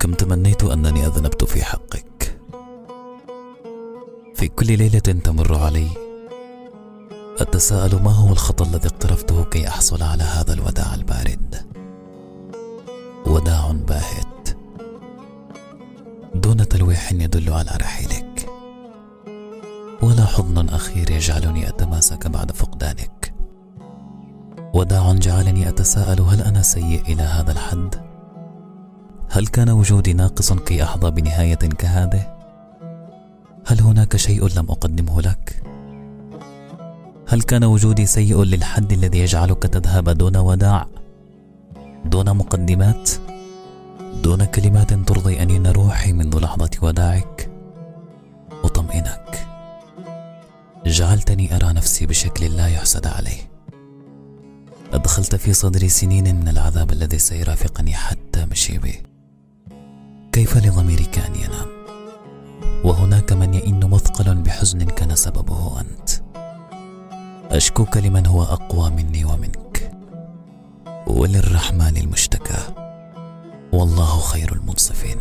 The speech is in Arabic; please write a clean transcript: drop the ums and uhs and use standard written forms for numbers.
كم تمنيت أنني أذنبت في حقك. في كل ليلة تمر علي أتساءل ما هو الخطأ الذي اقترفته كي أحصل على هذا الوداع البارد. وداع باهت دون تلويح يدل على رحيلك، ولا حضن أخير يجعلني أتماسك بعد فقدانك. وداع جعلني أتساءل هل أنا سيء إلى هذا الحد؟ هل كان وجودي ناقص كي أحظى بنهاية كهذه؟ هل هناك شيء لم أقدمه لك؟ هل كان وجودي سيء للحد الذي يجعلك تذهب دون وداع، دون مقدمات، دون كلمات ترضي أنين روحي منذ لحظة وداعك؟ أطمئنك، جعلتني أرى نفسي بشكل لا يحسد عليه. أدخلت في صدري سنين من العذاب الذي سيرافقني حتى مشيبي. كيف لضميرك أن ينام وهناك من يئن مثقل بحزن كان سببه أنت؟ أشكوك لمن هو أقوى مني ومنك، وللرحمن المشتكى، والله خير المنصفين.